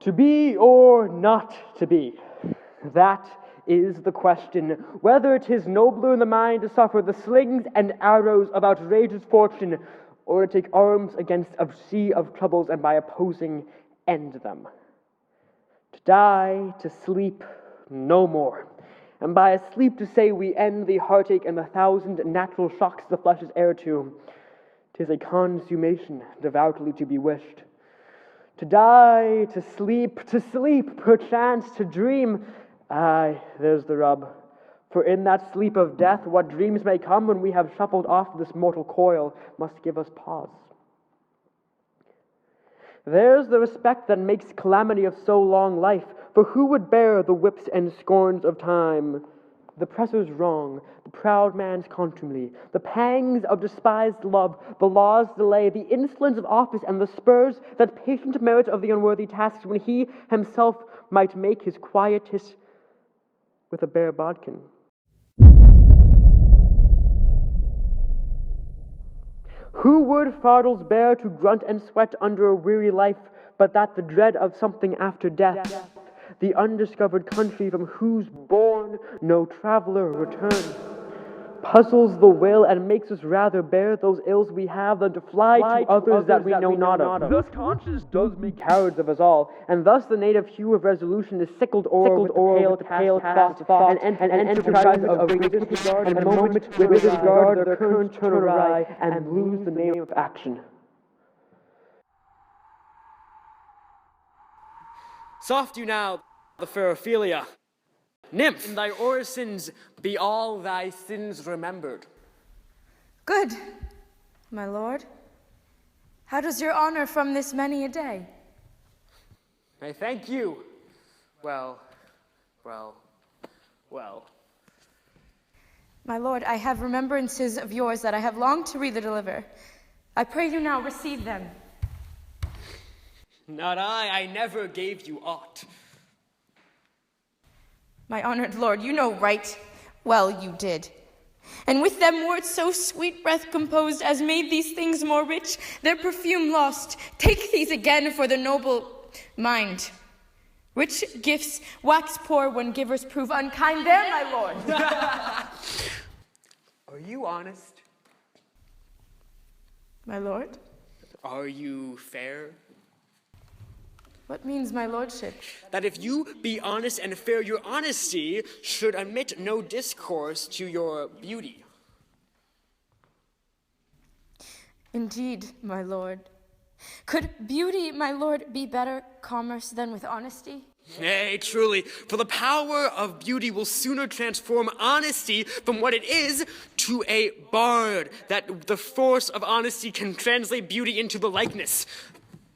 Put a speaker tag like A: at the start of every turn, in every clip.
A: To be or not to be, that is the question. Whether 'tis nobler in the mind to suffer the slings and arrows of outrageous fortune, or to take arms against a sea of troubles and by opposing end them. To die, to sleep, no more. And by a sleep to say we end the heartache and the thousand natural shocks the flesh is heir to. 'Tis a consummation devoutly to be wished. To die, to sleep, perchance to dream. Aye, there's the rub. For in that sleep of death, what dreams may come when we have shuffled off this mortal coil must give us pause. There's the respect that makes calamity of so long life, for who would bear the whips and scorns of time? The presser's wrong, the proud man's contumely, the pangs of despised love, the law's delay, the insolence of office, and the spurs that patient merit of the unworthy tasks, when he himself might make his quietus with a bare bodkin. Who would fardels bear to grunt and sweat under a weary life, but that the dread of something after death, the undiscovered country from whose bourne no traveler returns, puzzles the will and makes us rather bear those ills we have than to fly to others that we know not of. Thus conscience does make cowards of us all, and thus the native hue of resolution is sickled o'er with the pale cast of thought, and enterprises of great disregard, and moment with disregard their current turn awry, and lose the name of action.
B: Soft you now, the fair Ophelia. Nymph, in thy orisons be all thy sins remembered.
C: Good, my lord. How does your honor from this many a day?
B: I thank you. Well.
C: My lord, I have remembrances of yours that I have longed to redeliver. I pray you now receive them.
B: Not I never gave you aught.
C: My honored lord, you know right well you did. And with them words so sweet breath composed as made these things more rich, their perfume lost. Take these again for the noble mind. Rich gifts wax poor when givers prove unkind. There, my lord.
B: Are you honest?
C: My lord?
B: Are you fair?
C: What means my lordship?
B: That if you be honest and fair, your honesty should admit no discourse to your beauty.
C: Indeed, my lord. Could beauty, my lord, be better commerce than with honesty?
B: Nay, truly, for the power of beauty will sooner transform honesty from what it is to a bard, that the force of honesty can translate beauty into the likeness.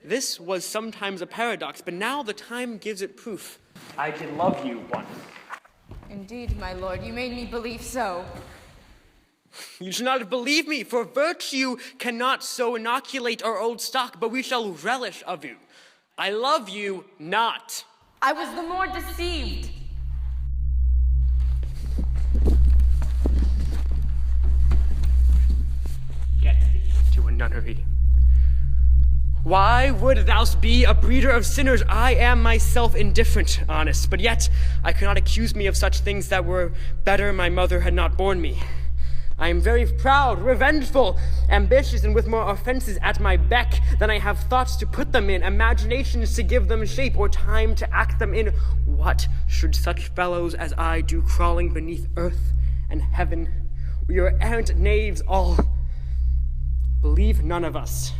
B: This was sometimes a paradox, but now the time gives it proof. I did love you once.
C: Indeed, my lord, you made me believe so.
B: You should not believe me, for virtue cannot so inoculate our old stock, but we shall relish of you. I love you not.
C: I was the more deceived.
B: Get thee to a nunnery. Why would thou be a breeder of sinners? I am myself indifferent, honest, but yet I could not accuse me of such things that were better my mother had not borne me. I am very proud, revengeful, ambitious, and with more offenses at my beck than I have thoughts to put them in, imaginations to give them shape, or time to act them in. What should such fellows as I do crawling beneath earth and heaven? We are errant knaves all. Believe none of us.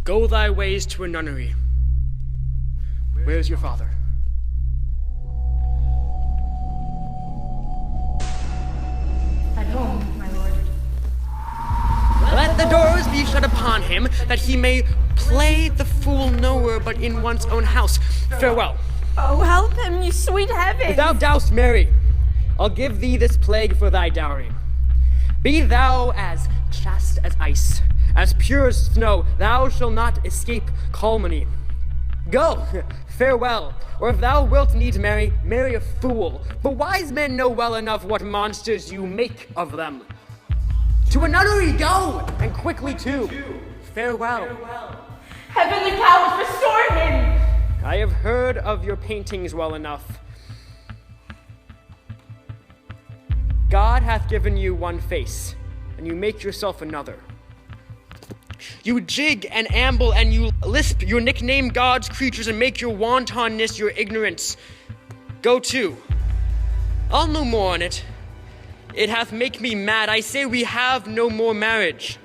B: Go thy ways to a nunnery. Where's your father?
C: At home, my lord.
B: Let the doors be shut upon him, that he may play the fool nowhere but in one's own house. Farewell.
C: Oh, help him, you sweet heaven!
B: Without doubt, Mary, I'll give thee this plague for thy dowry. Be thou as chaste as ice, as pure as snow. Thou shalt not escape calumny. Go, farewell, or if thou wilt needs marry a fool. But wise men know well enough what monsters you make of them. To a nunnery go, and quickly too. Farewell.
C: Heavenly powers, restore him!
B: I have heard of your paintings well enough. God hath given you one face, and you make yourself another. You jig and amble and you lisp your nickname God's creatures and make your wantonness your ignorance. Go to. I'll no more on it. It hath make me mad. I say we have no more marriage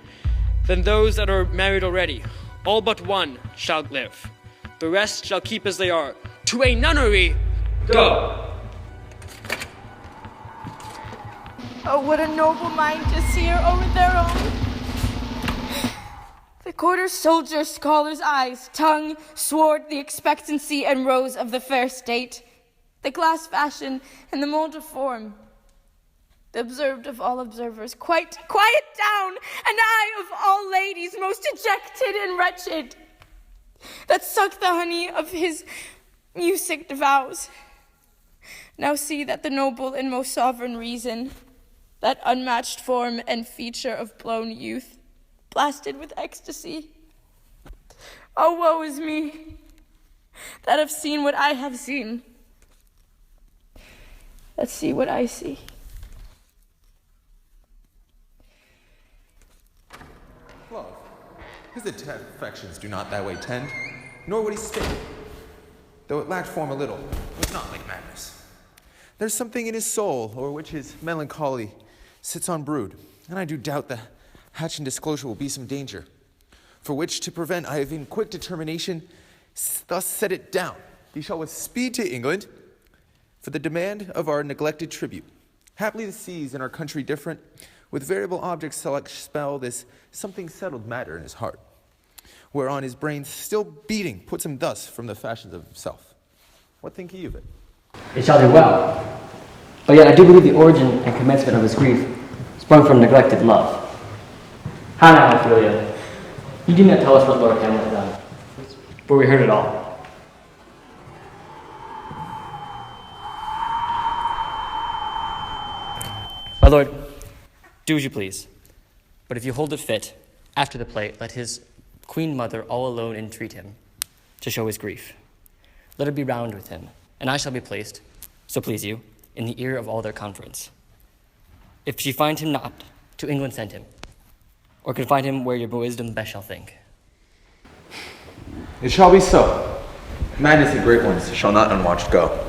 B: than those that are married already. All but one shall live. The rest shall keep as they are. To a nunnery, go.
C: Oh, what a noble mind to seer over their own. The quarter soldier scholar's eyes, tongue, sword, the expectancy and rose of the fair state, the glass fashion and the mold of form, the observed of all observers, quiet down, and I of all ladies most dejected and wretched, that suck the honey of his music vows. Now see that the noble and most sovereign reason, that unmatched form and feature of blown youth, blasted with ecstasy. Oh, woe is me, that have seen what I have seen. Let's see what I see.
D: Love, his affections do not that way tend, nor would he stay. Though it lacked form a little, it was not like madness. There's something in his soul, o'er which his melancholy sits on brood, and I do doubt the hatch and disclosure will be some danger, for which to prevent I have in quick determination thus set it down. He shall with speed to England, for the demand of our neglected tribute. Haply the seas in our country different, with variable objects shall expel this something settled matter in his heart, whereon his brain still beating puts him thus from the fashions of himself. What think ye of it?
E: It shall do well. But yet I do believe the origin and commencement of his grief sprung from neglected love. How now, Ophelia? You did not tell us what Lord Hamlet had done, but we heard it all.
F: My lord, do as you please. But if you hold it fit, after the play, let his queen mother all alone entreat him to show his grief. Let her be round with him, and I shall be placed, so please you, in the ear of all their conference. If she find him not, to England send him, or confine him where your wisdom best shall think.
D: It shall be so. Madness and great ones shall not unwatched go.